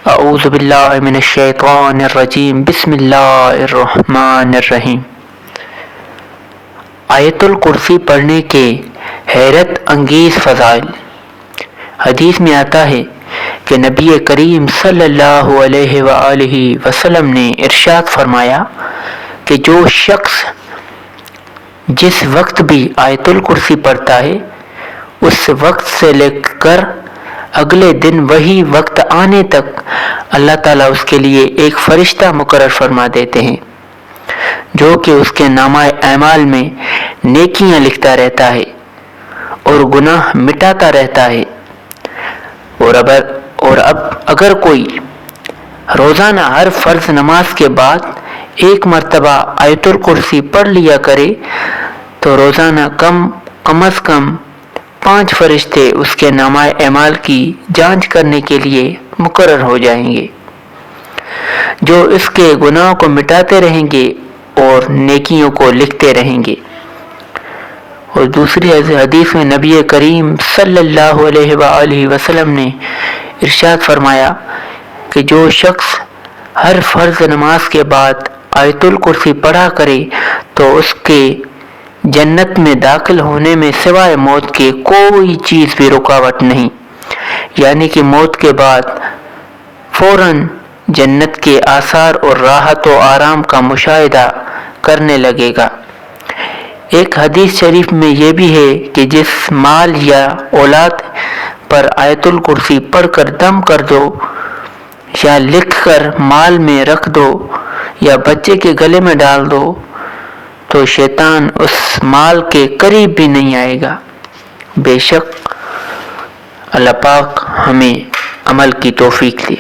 اعوذ باللہ من الشیطان الرجیم، بسم اللہ الرحمن الرحیم۔ آیت الکرسی پڑھنے کے حیرت انگیز فضائل۔ حدیث میں آتا ہے کہ نبی کریم صلی اللہ علیہ وآلہ وسلم نے ارشاد فرمایا کہ جو شخص جس وقت بھی آیت الکرسی پڑھتا ہے، اس وقت سے لے کر اگلے دن وہی وقت آنے تک اللہ تعالیٰ اس کے لیے ایک فرشتہ مقرر فرما دیتے ہیں جو کہ اس کے نامہ اعمال میں نیکیاں لکھتا رہتا ہے اور گناہ مٹاتا رہتا ہے۔ اور اب اگر کوئی روزانہ ہر فرض نماز کے بعد ایک مرتبہ آیت الکرسی پڑھ لیا کرے تو روزانہ کم از کم 5 فرشتے اس کے نامہ اعمال کی جانچ کرنے کے لیے مقرر ہو جائیں گے، جو اس کے گناہوں کو مٹاتے رہیں گے اور نیکیوں کو لکھتے رہیں گے۔ اور دوسری حدیث میں نبی کریم صلی اللہ علیہ وآلہ وسلم نے ارشاد فرمایا کہ جو شخص ہر فرض نماز کے بعد آیت الکرسی پڑھا کرے تو اس کے جنت میں داخل ہونے میں سوائے موت کے کوئی چیز بھی رکاوٹ نہیں، یعنی کہ موت کے بعد فوراً جنت کے آثار اور راحت و آرام کا مشاہدہ کرنے لگے گا۔ ایک حدیث شریف میں یہ بھی ہے کہ جس مال یا اولاد پر آیت الکرسی پڑھ کر دم کر دو یا لکھ کر مال میں رکھ دو یا بچے کے گلے میں ڈال دو تو شیطان اس مال کے قریب بھی نہیں آئے گا۔ بے شک اللہ پاک ہمیں عمل کی توفیق دے۔